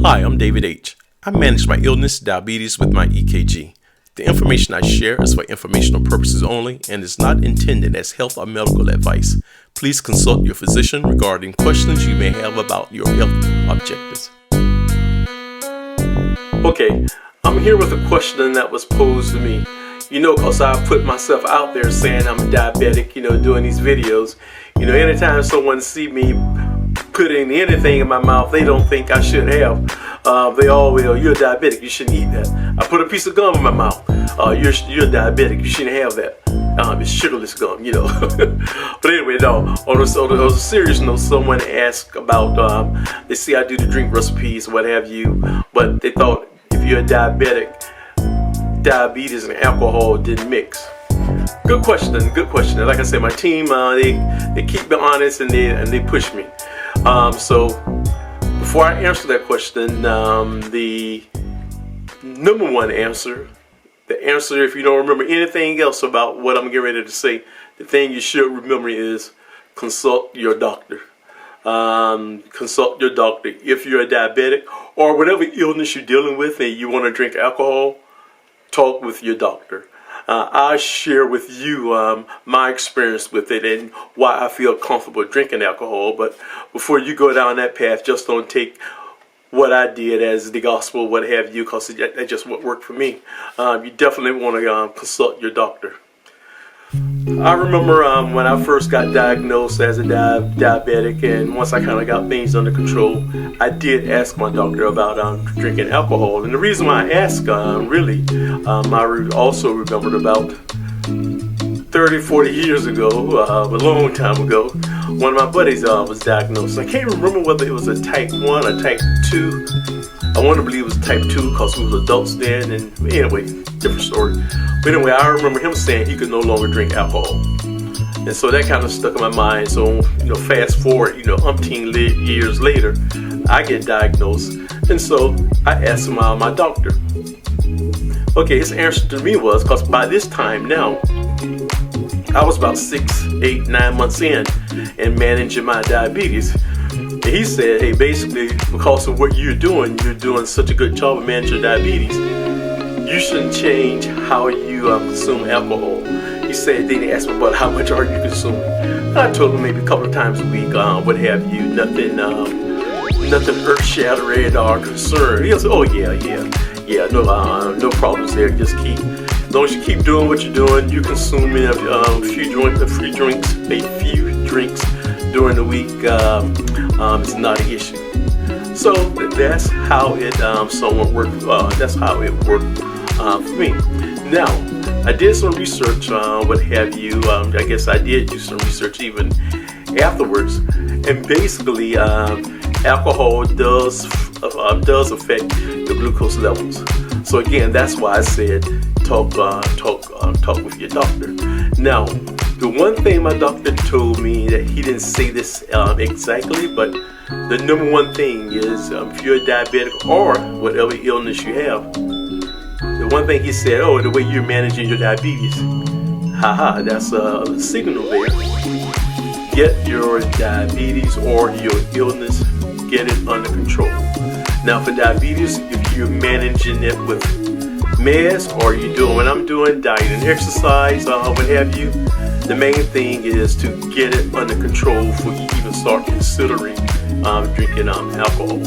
Hi, I'm David H. I manage my illness, diabetes, with my EKG. The information I share is for informational purposes only and is not intended as health or medical advice. Please consult your physician regarding questions you may have about your health objectives. Okay, I'm here with a question that was posed to me. Because I put myself out there saying I'm diabetic, doing these videos. Anytime someone see me putting anything in my mouth they don't think I should have, they all will, you're diabetic, you shouldn't eat that. I put a piece of gum in my mouth, you're diabetic, you shouldn't have that. It's sugarless gum, But anyway, no, on a serious note, someone asked about, they see I do the drink recipes, what have you, but they thought if you're a diabetic, diabetes and alcohol didn't mix. Good question. Like I said, my team, they keep me honest and they push me. So before I answer that question, the number one answer, if you don't remember anything else about what I'm getting ready to say, the thing you should remember is consult your doctor. Consult your doctor if you're a diabetic or whatever illness you're dealing with and you want to drink alcohol. Talk with your doctor. I'll share with you my experience with it and why I feel comfortable drinking alcohol. But before you go down that path, just don't take what I did as the gospel, what have you, because that just what worked for me. You definitely want to consult your doctor. I remember when I first got diagnosed as a diabetic, and once I kind of got things under control, I did ask my doctor about drinking alcohol. And the reason why I asked, I also remembered about 30, 40 years ago, a long time ago, one of my buddies was diagnosed. I can't remember whether it was a type 1 or type 2. I want to believe it was type 2 because we was adults then, and anyway, different story. But anyway, I remember him saying he could no longer drink alcohol. And so that kind of stuck in my mind. So, fast forward, umpteen years later, I get diagnosed. And so I asked my doctor. Okay, his answer to me was, because by this time now, I was about 6, 8, 9 months in and managing my diabetes. And he said, hey, basically, because of what you're doing such a good job of managing diabetes, you shouldn't change how you consume alcohol. He said, then he asked me about how much are you consuming. And I told him maybe a couple of times a week, what have you, nothing earth-shattering or concerned. He said, oh yeah, no problems there. Just as long as you keep doing what you're doing, you consuming a few drinks during the week, it's not an issue. So that's how it somewhat worked. That's how it worked for me. Now, I did some research, what have you. I guess I did do some research even afterwards, and basically, alcohol does affect the glucose levels. So again, that's why I said talk with your doctor. Now, the one thing my doctor told me, that he didn't say this exactly, but the number one thing is if you're a diabetic or whatever illness you have, the one thing he said, the way you're managing your diabetes, that's a signal there. Get your diabetes or your illness, get it under control. Now for diabetes, if you're managing it with meds or you're doing what I'm doing, diet and exercise, what have you, the main thing is to get it under control before you even start considering drinking alcohol.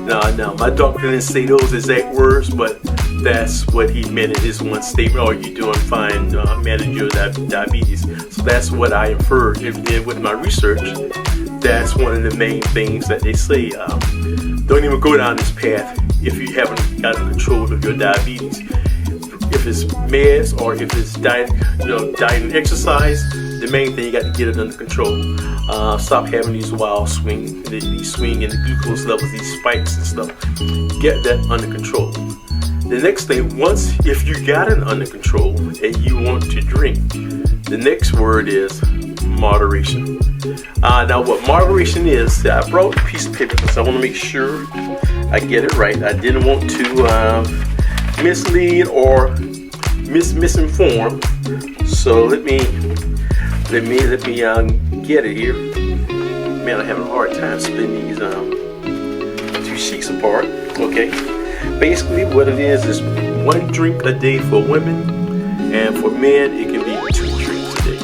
Now, my doctor didn't say those exact words, but that's what he meant in his one statement. You're doing fine, managing your diabetes. So that's what I inferred. And with my research, that's one of the main things that they say. Don't even go down this path if you haven't got control of your diabetes. If it's meds or if it's diet and exercise, the main thing you got to get it under control. Stop having these wild swing in the glucose levels, these spikes and stuff. Get that under control. The next thing, if you got it under control and you want to drink, the next word is moderation. Now what moderation is, I brought a piece of paper because I want to make sure I get it right. I didn't want to mislead or misinform. So let me get it here. Man, I'm having a hard time spelling these two sheets apart. Okay, basically what it is 1 drink a day for women, and for men it can be 2 drinks a day.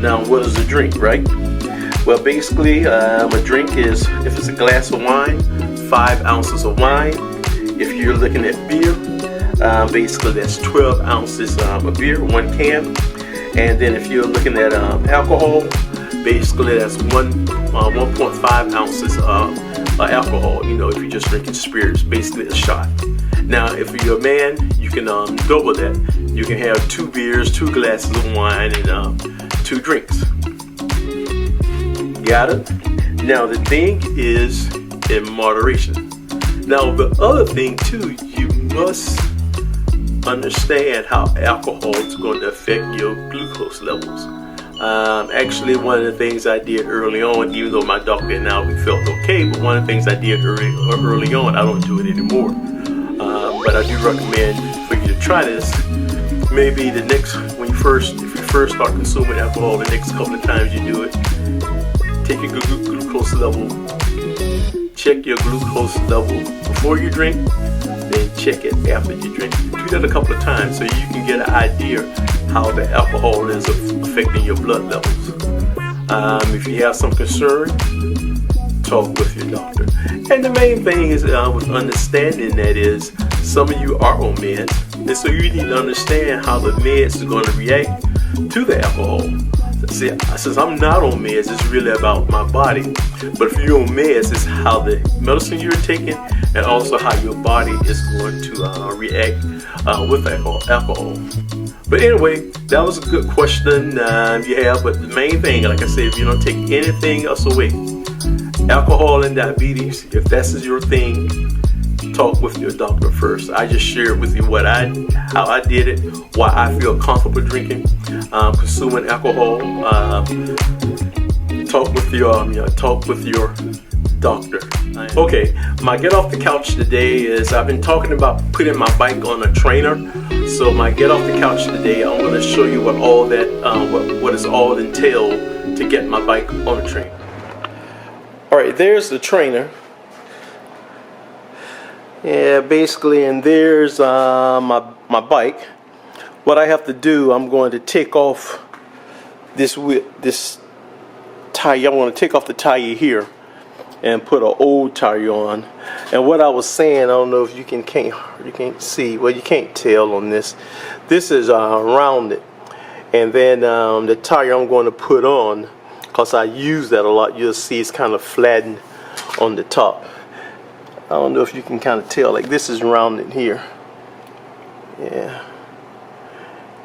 Now, what is a drink, right? Well, basically a drink is, if it's a glass of wine, 5 ounces of wine. If you're looking at beer, basically that's 12 ounces of beer, 1 can. And then if you're looking at alcohol, basically that's 1.5 ounces of alcohol. You know, if you're just drinking spirits, basically a shot. Now, if you're a man, you can double that. You can have 2 beers, 2 glasses of wine, and 2 drinks. Got it? Now, the thing is in moderation. Now, the other thing too, you must understand how alcohol is going to affect your glucose levels. Actually, one of the things I did early on, even though my doctor now felt okay, but one of the things I did early on, I don't do it anymore. But I do recommend for you to try this. Maybe the next, if you first start consuming alcohol, the next couple of times you do it, take your glucose level, check your glucose level before you drink, then check it after you drink. Do that a couple of times so you can get an idea how the alcohol is affecting your blood levels. If you have some concern, talk with your doctor. And the main thing is with understanding that is, some of you are on meds, and so you need to understand how the meds are going to react to the alcohol. See, since I'm not on meds, it's really about my body. But if you're on meds, it's how the medicine you're taking and also how your body is going to react with alcohol. But anyway, that was a good question you have. But the main thing, like I said, if you don't take anything else away, alcohol and diabetes, if that's your thing, talk with your doctor first. I just shared with you how I did it, why I feel comfortable drinking, consuming alcohol. Talk with your doctor. Okay, my get off the couch today is, I've been talking about putting my bike on a trainer. So my get off the couch today, I'm going to show you what all that what is all entailed to get my bike on a trainer. All right, there's the trainer. Yeah, basically, and there's my bike. What I have to do, I'm going to take off this tire. I want to take off the tire here and put an old tire on. And what I was saying, I don't know if you can't see. Well, you can't tell on this. This is rounded, and then the tire I'm going to put on, because I use that a lot, you'll see it's kind of flattened on the top. I don't know if you can kind of tell, like this is rounded here. Yeah.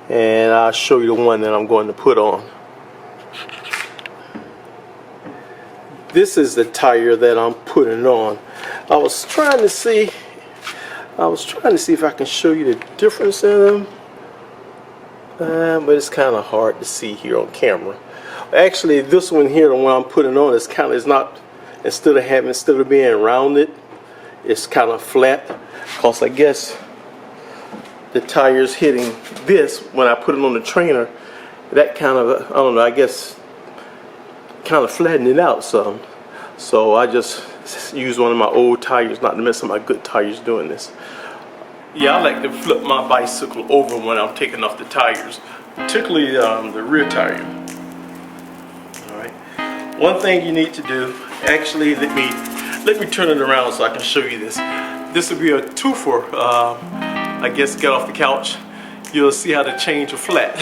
And I'll show you the one that I'm going to put on. This is the tire that I'm putting on. I was trying to see if I can show you the difference in them. But it's kind of hard to see here on camera. Actually, this one here, the one I'm putting on, is not, instead of being rounded, it's kind of flat, because I guess the tire's hitting this when I put it on the trainer. That kind of, I don't know, I guess kind of flattened it out some. So I just use one of my old tires, not to mess up my good tires doing this. Yeah, I like to flip my bicycle over when I'm taking off the tires, particularly the rear tire. All right. One thing you need to do, actually, let me turn it around so I can show you this. This will be a twofer. I guess get off the couch. You'll see how to change a flat.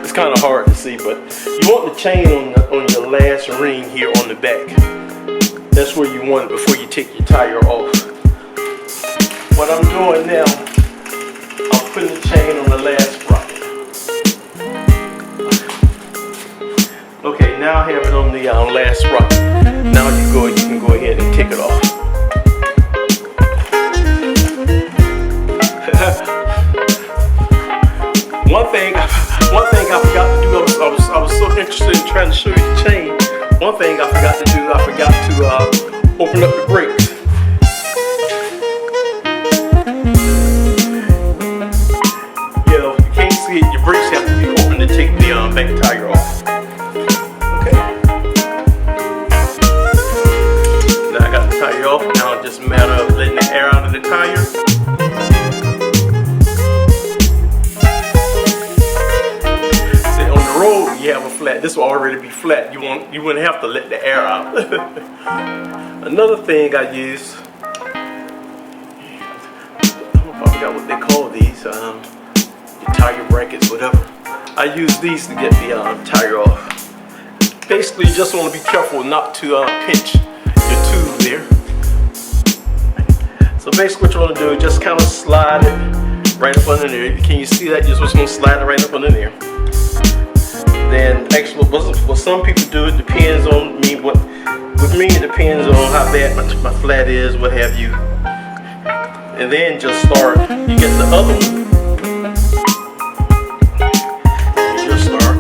It's kind of hard to see, but you want the chain on your last ring here on the back. That's where you want it before you take your tire off. What I'm doing now, I'm putting the chain on the last sprocket. Okay, now I have it on the last sprocket. Now you can go ahead and take it off. One thing I forgot to do, I was so interested in trying to show you the chain. One thing I forgot to do, I forgot to open up the brakes. Yeah, if you can't see it, your brakes have to be open to take the back tire off. Okay. Now I got the tire you have a flat, this will already be flat. You wouldn't have to let the air out. Another thing I use, I forgot what they call these, tire brackets, whatever. I use these to get the tire off. Basically, you just want to be careful not to pinch your tube there. So basically what you want to do is just kind of slide it right up under there. Can you see that? You're just going to slide it right up under there. Then actually what some people do, it depends on me. With me it depends on how bad my flat is, what have you. And then just start, you get the other one. You just start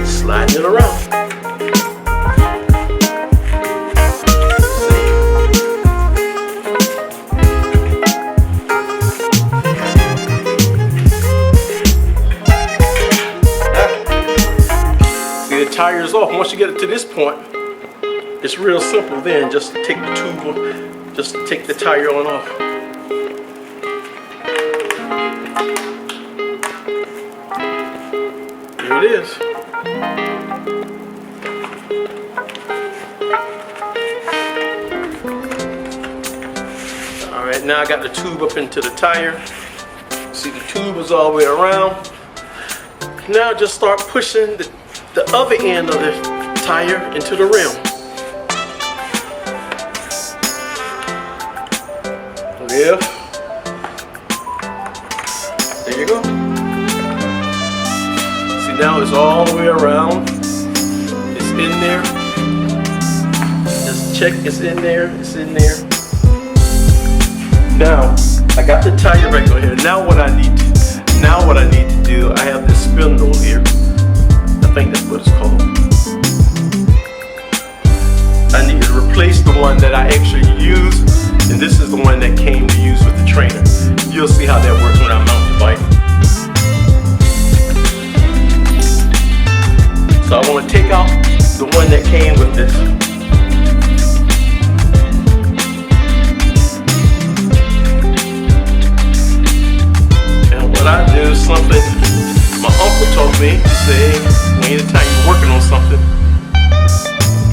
sliding it around. Tires off. Once you get it to this point, it's real simple then just to take the tube, just to take the tire on off. Here it is. Alright, now I got the tube up into the tire. See, the tube is all the way around. Now just start pushing the other end of the tire into the rim. Lift. There you go. See, now it's all the way around. It's in there. Just check, it's in there, it's in there. Now, I got the tire right over here. Now what I need to do, I have this spindle here. I think that's what it's called. I need to replace the one that I actually use, and this is the one that came to use with the trainer. You'll see how that works when I mount the bike. So I want to take out the one that came with this. And what I do is something my uncle told me to say, anytime you're working on something,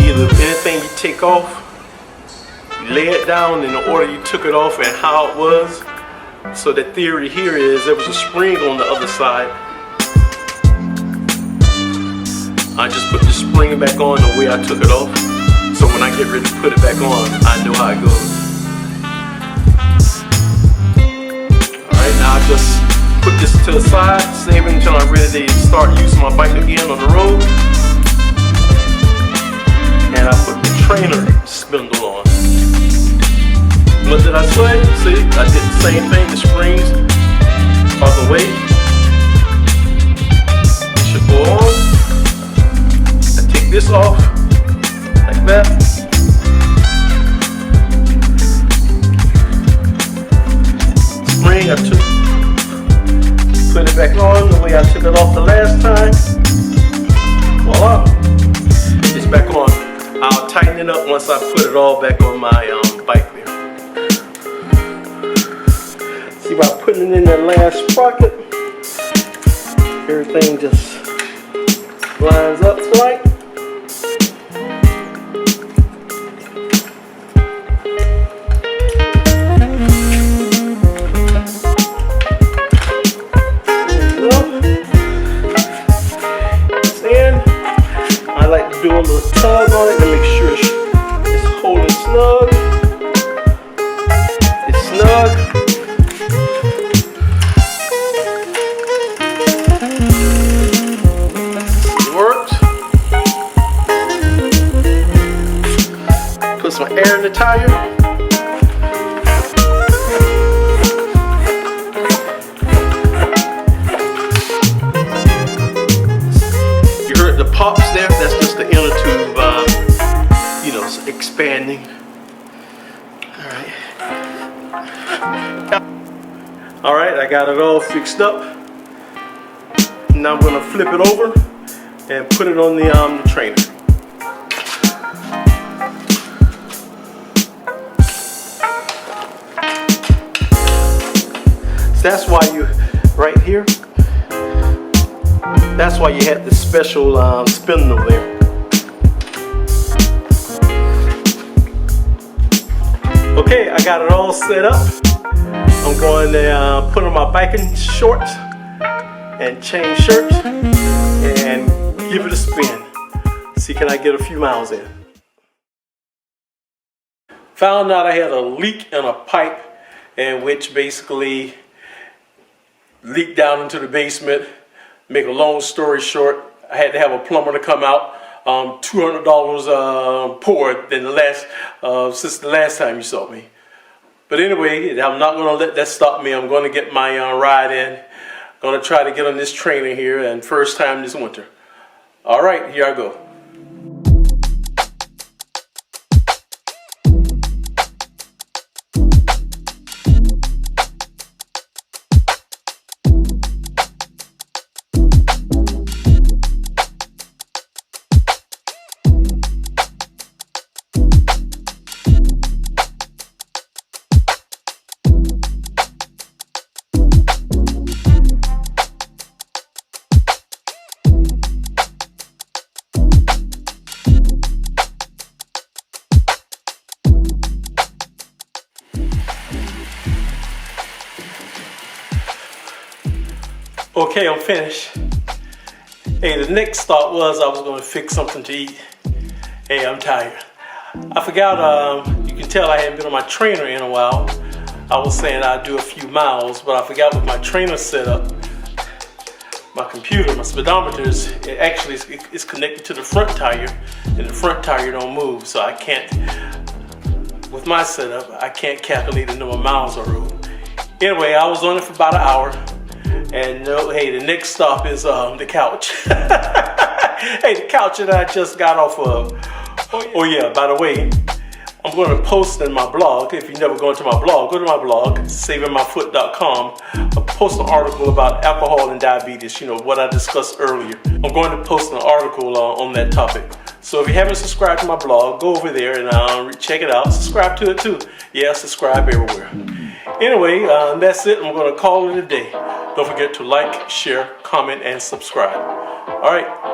either anything you take off, you lay it down in the order you took it off and how it was. So the theory here is there was a spring on the other side. I just put the spring back on the way I took it off. So when I get ready to put it back on, I know how it goes. Alright, now I just put this to the side, save it until I'm ready to start using my bike again on the road. And I put the trainer spindle on. What did I say? See, I did the same thing, the springs are the way. It should go on. I take this off, like that. Spring, I put it back on the way I took it off the last time. Voila, it's back on. I'll tighten it up once I put it all back on my bike there. See, by putting it in that last sprocket, everything just lines up right. Do a little tug on it to make sure it's holding snug. It's snug. It works. Put some air in the tire. The pops there, that's just the inner tube, expanding. Alright, I got it all fixed up. Now I'm going to flip it over and put it on the trainer. So that's why you, right here, That's why you had this special spindle there. Okay, I got it all set up. I'm going to put on my biking shorts and change shirts and give it a spin. See, can I get a few miles in? Found out I had a leak in a pipe, and which basically leaked down into the basement. Make a long story short, I had to have a plumber to come out. $200 more than since the last time you saw me. But anyway, I'm not going to let that stop me. I'm going to get my ride in. Going to try to get on this trainer here, and first time this winter. All right, here I go. Okay, I'm finished. Hey, the next thought was I was going to fix something to eat. Hey, I'm tired. I forgot, you can tell I hadn't been on my trainer in a while. I was saying I'd do a few miles, but I forgot with my trainer set up, my computer, my speedometer, it's connected to the front tire, and the front tire don't move, so I can't, with my setup, I can't calculate the number of miles I rode. Anyway, I was on it for about an hour. And hey, the next stop is the couch. Hey, the couch that I just got off of. Oh yeah, by the way, I'm going to post in my blog. If you've never gone to my blog, go to my blog, savingmyfoot.com. I'll post an article about alcohol and diabetes, you know, what I discussed earlier. I'm going to post an article on that topic. So if you haven't subscribed to my blog, go over there and check it out. Subscribe to it too. Yeah, subscribe everywhere. Anyway, that's it. I'm going to call it a day. Don't forget to like, share, comment, and subscribe. All right.